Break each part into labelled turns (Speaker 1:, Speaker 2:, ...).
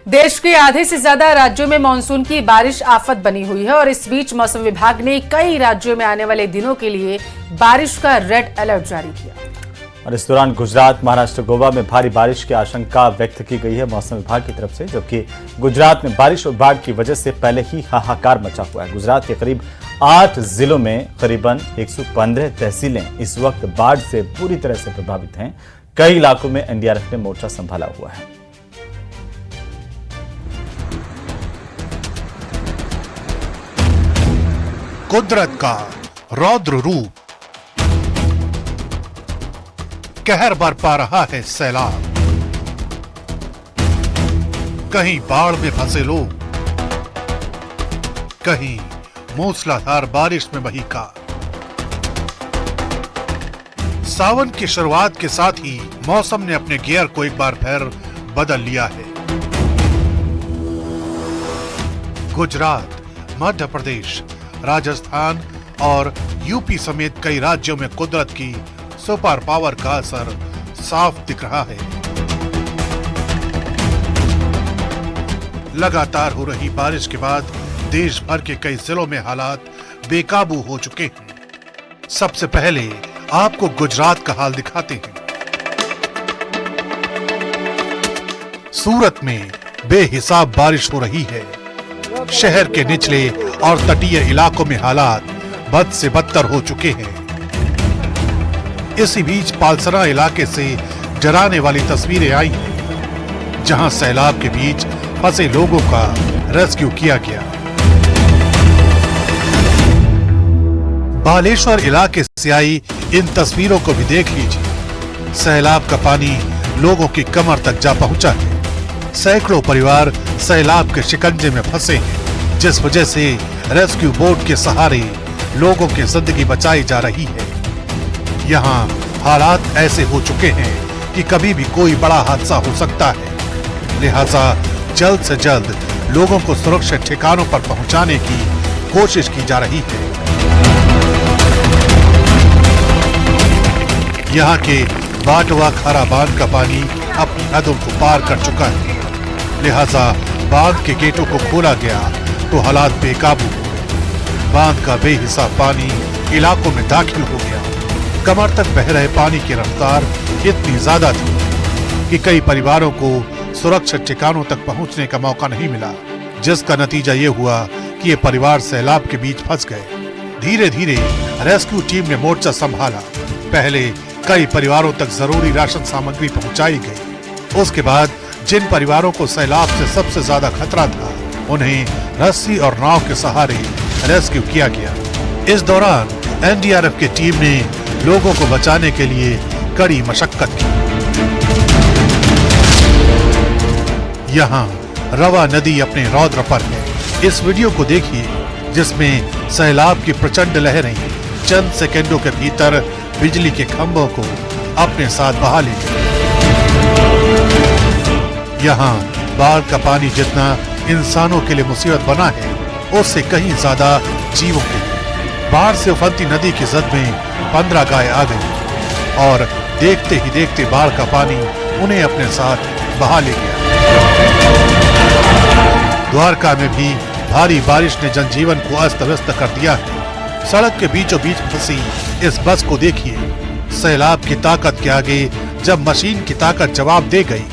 Speaker 1: देश के आधे से ज्यादा राज्यों में मानसून की बारिश आफत बनी हुई है और इस बीच मौसम विभाग ने कई राज्यों में आने वाले दिनों के लिए बारिश का रेड अलर्ट जारी किया।
Speaker 2: और इस दौरान गुजरात, महाराष्ट्र, गोवा में भारी बारिश की आशंका व्यक्त की गई है मौसम विभाग की तरफ से, जबकि गुजरात में बारिश और बाढ़ की वजह से पहले ही हाहाकार मचा हुआ है। गुजरात के करीब 8 जिलों में करीबन 115 तहसीलें इस वक्त बाढ़ से पूरी तरह से प्रभावित हैं। कई इलाकों में एनडीआरएफ ने मोर्चा संभाला हुआ है।
Speaker 3: कुदरत का रौद्र रूप, कहर बरपा रहा है सैलाब। कहीं बाढ़ में फंसे लोग, कहीं मूसलाधार बारिश में बही कार। सावन की शुरुआत के साथ ही मौसम ने अपने गियर को एक बार फिर बदल लिया है। गुजरात, मध्य प्रदेश, राजस्थान और यूपी समेत कई राज्यों में कुदरत की सुपर पावर का असर साफ दिख रहा है। लगातार हो रही बारिश के बाद देश भर के कई जिलों में हालात बेकाबू हो चुके हैं। सबसे पहले आपको गुजरात का हाल दिखाते हैं। सूरत में बेहिसाब बारिश हो रही है। शहर के निचले और तटीय इलाकों में हालात बद से बदतर हो चुके हैं। इसी बीच पालसरा इलाके से डराने वाली तस्वीरें आई हैं, जहां सैलाब के बीच फंसे लोगों का रेस्क्यू किया गया। बालेश्वर इलाके से आई इन तस्वीरों को भी देख लीजिए। सैलाब का पानी लोगों की कमर तक जा पहुंचा है। सैकड़ों परिवार सैलाब के शिकंजे में फंसे हैं, जिस वजह से रेस्क्यू बोट के सहारे लोगों की जिंदगी बचाई जा रही है। यहाँ हालात ऐसे हो चुके हैं कि कभी भी कोई बड़ा हादसा हो सकता है, लिहाजा जल्द से जल्द लोगों को सुरक्षित ठिकानों पर पहुंचाने की कोशिश की जा रही है। यहाँ के बाटवा खारा बांध का पानी अपनी हदों को पार कर चुका है, लिहाजा बांध के गेटों को खोला गया तो हालात बेकाबू हो गए। बांध का बेहिसाब पानी इलाकों में दाखिल हो गया। कमर तक बह रहे पानी की रफ्तार इतनी ज्यादा थी कि कई परिवारों को सुरक्षित ठिकानों तक पहुंचने का मौका नहीं मिला, जिसका नतीजा ये हुआ कि ये परिवार सैलाब के बीच फंस गए। धीरे धीरे रेस्क्यू टीम ने मोर्चा संभाला। पहले कई परिवारों तक जरूरी राशन सामग्री पहुंचाई गई। उसके बाद जिन परिवारों को सैलाब से सबसे ज्यादा खतरा था, उन्हें रस्सी और नाव के सहारे रेस्क्यू किया गया। इस दौरान एनडीआरएफ की टीम ने लोगों को बचाने के लिए कड़ी मशक्कत की। यहाँ रवा नदी अपने रौद्र पर है। इस वीडियो को देखिए, जिसमें सैलाब की प्रचंड लहरें चंद सेकंडों के भीतर बिजली के खंभों को अपने साथ बहा ले गई। यहाँ बाढ़ का पानी जितना इंसानों के लिए मुसीबत बना है, उससे कहीं ज्यादा जीवों के लिए। बाढ़ से उफनती नदी की जद में 15 गाय आ गई और देखते ही देखते बाढ़ का पानी उन्हें अपने साथ बहा ले गया। द्वारका में भी भारी बारिश ने जनजीवन को अस्त व्यस्त कर दिया है। सड़क के बीचों बीच फंसी इस बस को देखिए। सैलाब की ताकत के आगे जब मशीन की ताकत जवाब दे गई,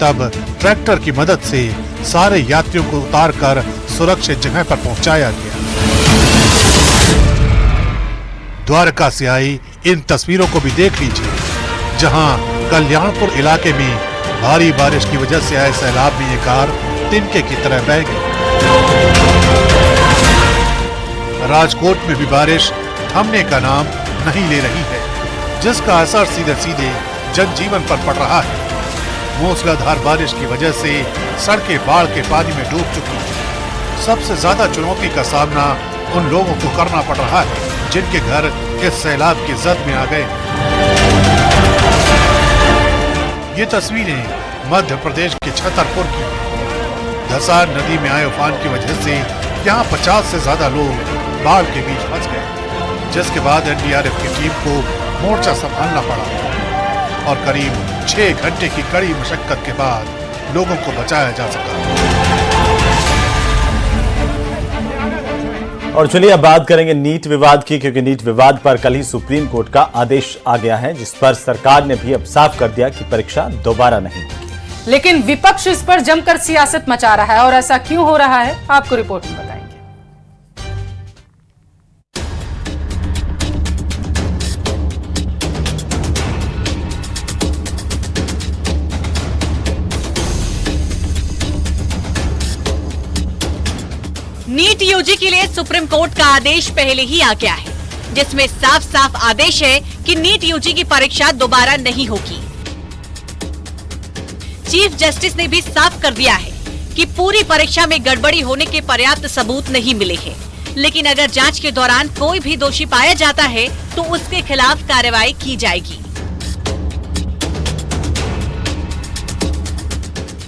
Speaker 3: तब ट्रैक्टर की मदद से सारे यात्रियों को उतारकर सुरक्षित जगह पर पहुंचाया गया। द्वारका से आई इन तस्वीरों को भी देख लीजिए, जहां कल्याणपुर इलाके में भारी बारिश की वजह से आए सैलाब में ये कार तिनके की तरह बह गई। राजकोट में भी बारिश थमने का नाम नहीं ले रही है, जिसका असर सीधे सीधे जनजीवन पर पड़ रहा है। मूसलाधार बारिश की वजह से सड़कें बाढ़ के पानी में डूब चुकी हैं। सबसे ज्यादा चुनौती का सामना उन लोगों को करना पड़ रहा है जिनके घर इस सैलाब की जद में आ गए। ये तस्वीरें मध्य प्रदेश के छतरपुर की हैं। धसार नदी में आए उफान की वजह से यहाँ 50 से ज्यादा लोग बाढ़ के बीच फंस गए, जिसके बाद एनडीआरएफ की टीम को मोर्चा संभालना पड़ा और करीब 6 घंटे की कड़ी मशक्कत के बाद लोगों को बचाया जा सका।
Speaker 2: और चलिए अब बात करेंगे नीट विवाद की, क्योंकि नीट विवाद पर कल ही सुप्रीम कोर्ट का आदेश आ गया है, जिस पर सरकार ने भी अब साफ कर दिया कि परीक्षा दोबारा नहीं होगी।
Speaker 1: लेकिन विपक्ष इस पर जमकर सियासत मचा रहा है, और ऐसा क्यों हो रहा है आपको रिपोर्ट में बताएंगे।
Speaker 4: नीट यूजी के लिए सुप्रीम कोर्ट का आदेश पहले ही आ गया है, जिसमें साफ साफ आदेश है कि नीट यूजी की परीक्षा दोबारा नहीं होगी। चीफ जस्टिस ने भी साफ कर दिया है कि पूरी परीक्षा में गड़बड़ी होने के पर्याप्त सबूत नहीं मिले हैं, लेकिन अगर जांच के दौरान कोई भी दोषी पाया जाता है तो उसके खिलाफ कार्रवाई की जाएगी।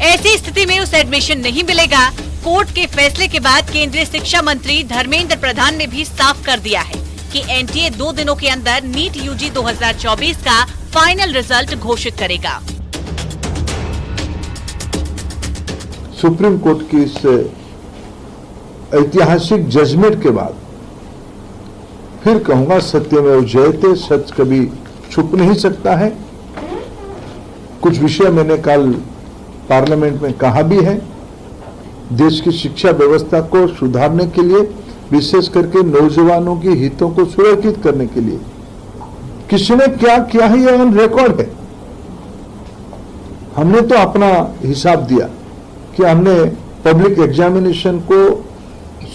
Speaker 4: ऐसी स्थिति में उसे एडमिशन नहीं मिलेगा। कोर्ट के फैसले के बाद केंद्रीय शिक्षा मंत्री धर्मेंद्र प्रधान ने भी साफ कर दिया है कि एनटीए 2 दिनों के अंदर नीट यूजी 2024 का फाइनल रिजल्ट घोषित करेगा।
Speaker 5: सुप्रीम कोर्ट की इस ऐतिहासिक जजमेंट के बाद फिर कहूंगा, सत्यमेव जयते, सच कभी छुप नहीं सकता है। कुछ विषय मैंने कल पार्लियामेंट में कहा भी है। देश की शिक्षा व्यवस्था को सुधारने के लिए, विशेष करके नौजवानों के हितों को सुरक्षित करने के लिए किसी ने क्या किया है, यह ऑन रिकॉर्ड है। हमने तो अपना हिसाब दिया कि हमने पब्लिक एग्जामिनेशन को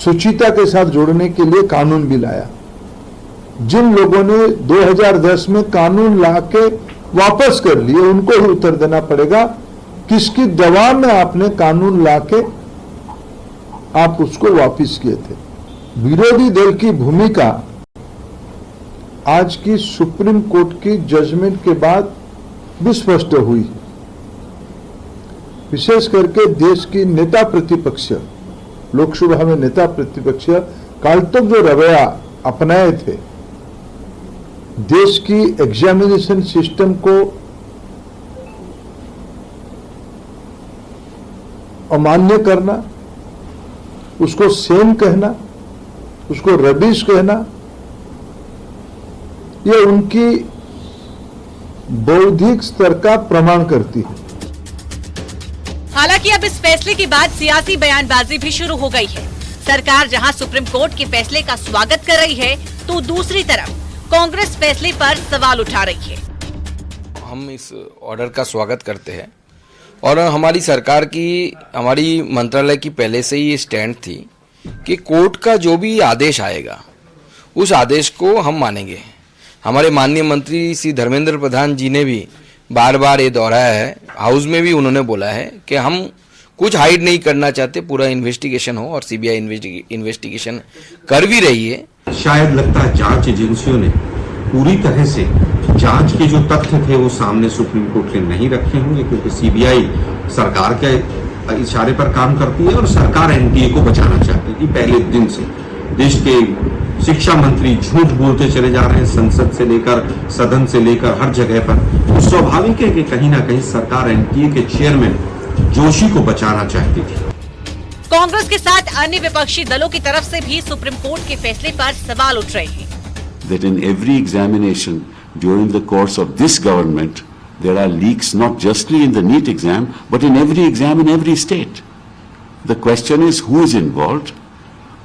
Speaker 5: सुचिता के साथ जोड़ने के लिए कानून भी लाया। जिन लोगों ने 2010 में कानून लाके वापस कर लिए, उनको ही उत्तर देना पड़ेगा किसकी दबाव में आपने कानून लाके आप उसको वापस किए थे। विरोधी दल की भूमिका आज की सुप्रीम कोर्ट की जजमेंट के बाद भी स्पष्ट हुई। विशेष करके देश की नेता प्रतिपक्ष, लोकसभा में नेता प्रतिपक्ष काल तक जो रवैया अपनाए थे, देश की एग्जामिनेशन सिस्टम को अमान्य करना, उसको सेम कहना, उसको रबिश कहना, यह उनकी बौद्धिक स्तर का प्रमाण करती है।
Speaker 4: हालांकि अब इस फैसले के बाद सियासी बयानबाजी भी शुरू हो गई है। सरकार जहां सुप्रीम कोर्ट के फैसले का स्वागत कर रही है, तो दूसरी तरफ कांग्रेस फैसले पर सवाल उठा रही है।
Speaker 6: हम इस ऑर्डर का स्वागत करते हैं और हमारी सरकार की, हमारी मंत्रालय की पहले से ही ये स्टैंड थी कि कोर्ट का जो भी आदेश आएगा उस आदेश को हम मानेंगे। हमारे माननीय मंत्री श्री धर्मेंद्र प्रधान जी ने भी बार बार ये दोहराया है, हाउस में भी उन्होंने बोला है कि हम कुछ हाइड नहीं करना चाहते, पूरा इन्वेस्टिगेशन हो, और सीबीआई इन्वेस्टिगेशन कर भी रही है।
Speaker 7: शायद लगता है जांच एजेंसियों ने पूरी तरह से जांच के जो तथ्य थे वो सामने सुप्रीम कोर्ट ने नहीं रखे होंगे, क्योंकि सीबीआई सरकार के इशारे पर काम करती है और सरकार एनटीए को बचाना चाहती है। पहले दिन से देश के शिक्षा मंत्री झूठ बोलते चले जा रहे हैं, संसद से लेकर सदन से लेकर हर जगह पर। तो स्वाभाविक है कि कहीं ना कहीं सरकार एनटीए के चेयरमैन जोशी को बचाना चाहती थी।
Speaker 4: कांग्रेस के साथ अन्य विपक्षी दलों की तरफ से भी सुप्रीम कोर्ट के फैसले पर सवाल उठ रहे हैं।
Speaker 8: That in every examination during the course of this government, there are leaks not justly in the NEET exam, but in every exam in every state. The question is who is involved,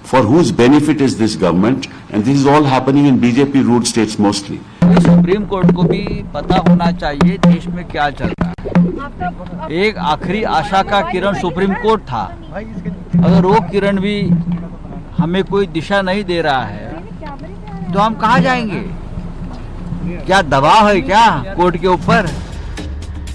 Speaker 8: for whose benefit is this government, and this is all happening in BJP ruled states mostly.
Speaker 9: Supreme court को भी पता होना चाहिए देश में क्या चल रहा है। एक आखिरी आशा का किरण सुप्रीम कोर्ट था, अगर वो किरण भी हमें कोई दिशा नहीं दे रहा है तो हम कहाँ जाएंगे? क्या दबाव है क्या कोर्ट के ऊपर?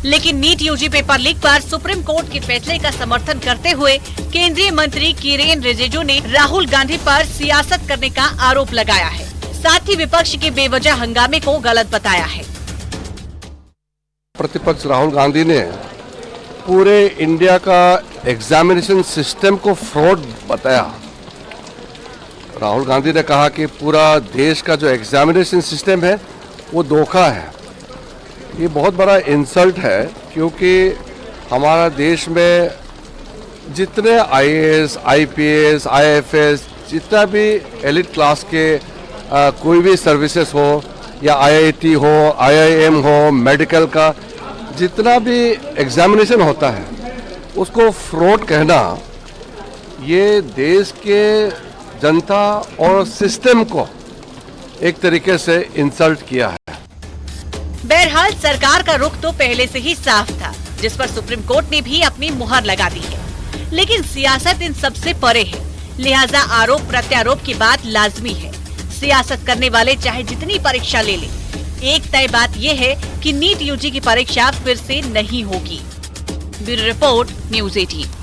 Speaker 4: लेकिन नीट यूजी पेपर लीक पर सुप्रीम कोर्ट के फैसले का समर्थन करते हुए केंद्रीय मंत्री किरेन रिजिजू ने राहुल गांधी पर सियासत करने का आरोप लगाया है। साथ ही विपक्ष के बेवजह हंगामे को गलत बताया है।
Speaker 10: प्रतिपक्ष राहुल गांधी ने पूरे इंडिया का एग्जामिनेशन सिस्टम को फ्रॉड बताया। राहुल गांधी ने कहा कि पूरा देश का जो एग्जामिनेशन सिस्टम है वो धोखा है। ये बहुत बड़ा इंसल्ट है, क्योंकि हमारा देश में जितने आईएएस, आईपीएस, आईएफएस, जितना भी एलिट क्लास के कोई भी सर्विसेज हो या आईआईटी हो, आईआईएम हो, मेडिकल का जितना भी एग्जामिनेशन होता है उसको फ्रॉड कहना ये देश के जनता और सिस्टम को एक तरीके से इंसल्ट किया है।
Speaker 4: बहरहाल सरकार का रुख तो पहले से ही साफ था, जिस पर सुप्रीम कोर्ट ने भी अपनी मुहर लगा दी है। लेकिन सियासत इन सबसे परे है, लिहाजा आरोप प्रत्यारोप की बात लाजमी है। सियासत करने वाले चाहे जितनी परीक्षा ले लें, एक तय बात यह है कि नीट यूजी की परीक्षा फिर से नहीं होगी। Bureau report, news 18।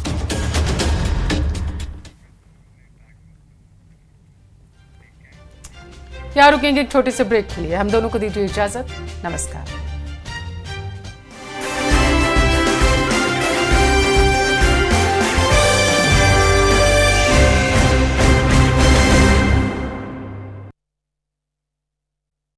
Speaker 1: यहाँ रुकेंगे एक छोटे से ब्रेक के लिए। हम दोनों को दीजिए इजाजत। नमस्कार।